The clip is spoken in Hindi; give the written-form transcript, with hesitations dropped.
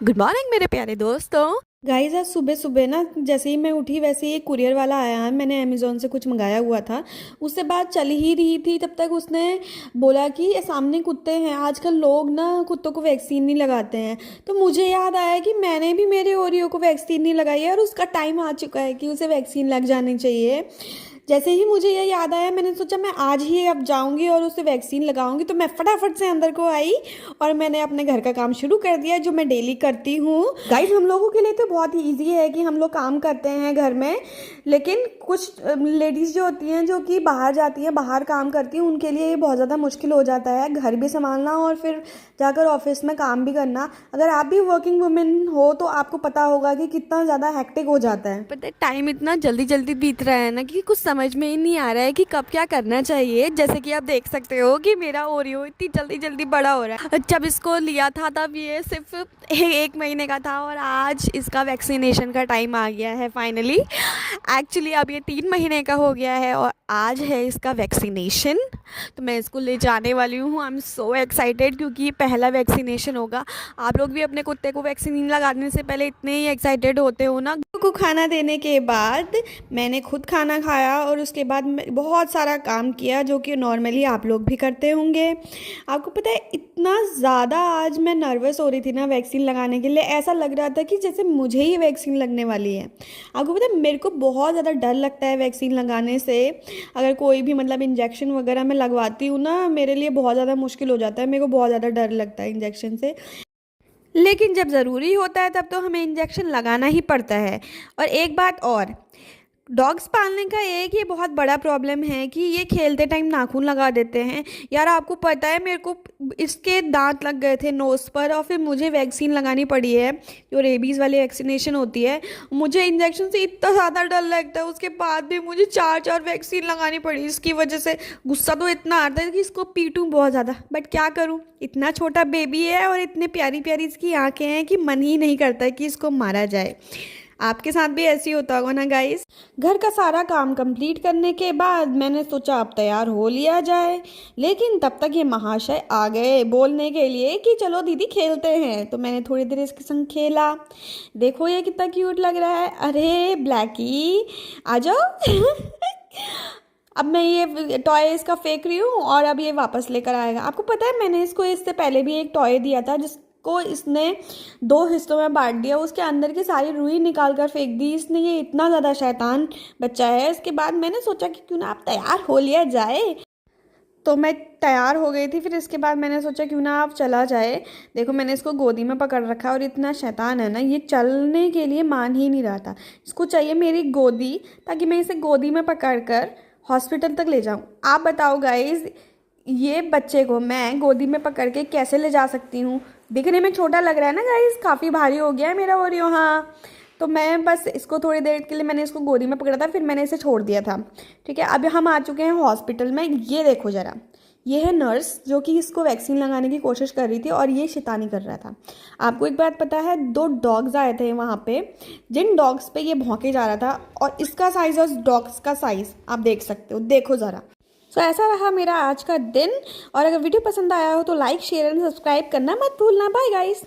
गुड मॉर्निंग मेरे प्यारे दोस्तों। गाइस आज सुबह सुबह ना जैसे ही मैं उठी वैसे ही एक कुरियर वाला आया है। मैंने अमेज़ोन से कुछ मंगाया हुआ था। उससे बात चल ही रही थी तब तक उसने बोला कि ये सामने कुत्ते हैं, आजकल लोग ना कुत्तों को वैक्सीन नहीं लगाते हैं। तो मुझे याद आया कि मैंने भी मेरे ओरियो को वैक्सीन नहीं लगाई है और उसका टाइम आ चुका है कि उसे वैक्सीन लग जानी चाहिए। जैसे ही मुझे ये याद आया मैंने सोचा मैं आज ही अब जाऊंगी और उसे वैक्सीन लगाऊंगी। तो मैं फटाफट से अंदर को आई और मैंने अपने घर का काम शुरू कर दिया जो मैं डेली करती हूँ। गाइस हम लोगों के लिए तो बहुत ही ईजी है कि हम लोग काम करते हैं घर में, लेकिन कुछ लेडीज़ जो होती हैं जो कि बाहर जाती हैं, बाहर काम करती हैं, उनके लिए ये बहुत ज़्यादा मुश्किल हो जाता है घर भी संभालना और फिर जाकर ऑफिस में काम भी करना। अगर आप भी वर्किंग वुमेन हो तो आपको पता होगा कि कितना ज़्यादा हेक्टिक हो जाता है। पता है टाइम इतना जल्दी जल्दी बीत रहा है ना कि कुछ समझ में ही नहीं आ रहा है कि कब क्या करना चाहिए। जैसे कि आप देख सकते हो कि मेरा ओरियो इतनी जल्दी जल्दी बड़ा हो रहा है। जब इसको लिया था तब ये सिर्फ एक महीने का था और आज इसका वैक्सीनेशन का टाइम आ गया है फाइनली। एक्चुअली अब ये 3 महीने का हो गया है और आज है इसका वैक्सीनेशन। तो मैं इसको ले जाने वाली हूँ। आई एम सो एक्साइटेड क्योंकि ये पहला वैक्सीनेशन होगा। आप लोग भी अपने कुत्ते को वैक्सीन लगाने से पहले इतने ही एक्साइटेड होते हो ना। को खाना देने के बाद मैंने खुद खाना खाया और उसके बाद बहुत सारा काम किया जो कि नॉर्मली आप लोग भी करते होंगे। आपको पता है इतना ज़्यादा आज मैं नर्वस हो रही थी ना वैक्सीन लगाने के लिए, ऐसा लग रहा था कि जैसे मुझे ही वैक्सीन लगने वाली है। आपको पता है मेरे को बहुत ज़्यादा डर लगता है वैक्सीन लगाने से। अगर कोई भी मतलब इंजेक्शन वगैरह मैं लगवाती हूँ ना, मेरे लिए बहुत ज़्यादा मुश्किल हो जाता है, मेरे को बहुत ज़्यादा डर लगता है इंजेक्शन से। लेकिन जब ज़रूरी होता है तब तो हमें इंजेक्शन लगाना ही पड़ता है। और एक बात और, डॉग्स पालने का एक ये बहुत बड़ा प्रॉब्लम है कि ये खेलते टाइम नाखून लगा देते हैं। यार आपको पता है मेरे को इसके दांत लग गए थे नोज़ पर और फिर मुझे वैक्सीन लगानी पड़ी है जो रेबीज़ वाली वैक्सीनेशन होती है। मुझे इंजेक्शन से इतना ज़्यादा डर लगता है, उसके बाद भी मुझे 4 वैक्सीन लगानी पड़ी। इसकी वजह से गुस्सा तो इतना आता है कि इसको पीटूं बहुत ज़्यादा, बट क्या करूं, इतना छोटा बेबी है और इतने प्यारी प्यारी इसकी आंखें हैं कि मन ही नहीं करता है कि इसको मारा जाए। आपके साथ भी ऐसी होता होगा ना गाइस। घर का सारा काम कंप्लीट करने के बाद मैंने सोचा अब तैयार हो लिया जाए, लेकिन तब तक ये महाशय आ गए बोलने के लिए कि चलो दीदी खेलते हैं। तो मैंने थोड़ी देर इसके संग खेला। देखो ये कितना क्यूट लग रहा है। अरे ब्लैकी आ जाओ अब मैं ये टॉय इसका फेंक रही हूँ और अब ये वापस लेकर आएगा। आपको पता है मैंने इसको इससे पहले भी एक टॉय दिया था जिसको इसने 2 हिस्सों में बांट दिया, उसके अंदर की सारी रुई निकाल कर फेंक दी इसने। ये इतना ज़्यादा शैतान बच्चा है। इसके बाद मैंने सोचा कि क्यों ना आप तैयार हो लिया जाए। तो मैं तैयार हो गई थी। फिर इसके बाद मैंने सोचा क्यों ना आप चला जाए। देखो मैंने इसको गोदी में पकड़ रखा है और इतना शैतान है ना, ये चलने के लिए मान ही नहीं रहा था। इसको चाहिए मेरी गोदी ताकि मैं इसे गोदी में पकड़ कर हॉस्पिटल तक ले जाऊं। आप बताओ गाइस, ये बच्चे को मैं गोदी में पकड़ के कैसे ले जा सकती हूँ। दिखने में छोटा लग रहा है ना गाइस, काफ़ी भारी हो गया है मेरा ओरियो। हाँ तो मैं बस इसको थोड़ी देर के लिए मैंने इसको गोदी में पकड़ा था, फिर मैंने इसे छोड़ दिया था। ठीक है, अभी हम आ चुके हैं हॉस्पिटल में। ये देखो ज़रा, ये है नर्स जो कि इसको वैक्सीन लगाने की कोशिश कर रही थी और ये शैतानी कर रहा था। आपको एक बात पता है, 2 डॉग्स आए थे वहाँ पे, जिन डॉग्स पे ये भौंके जा रहा था और इसका साइज़ और डॉग्स का साइज़ आप देख सकते हो। देखो ज़रा। सो ऐसा रहा मेरा आज का दिन। और अगर वीडियो पसंद आया हो तो लाइक शेयर एंड सब्सक्राइब करना मत भूलना। Bye guys.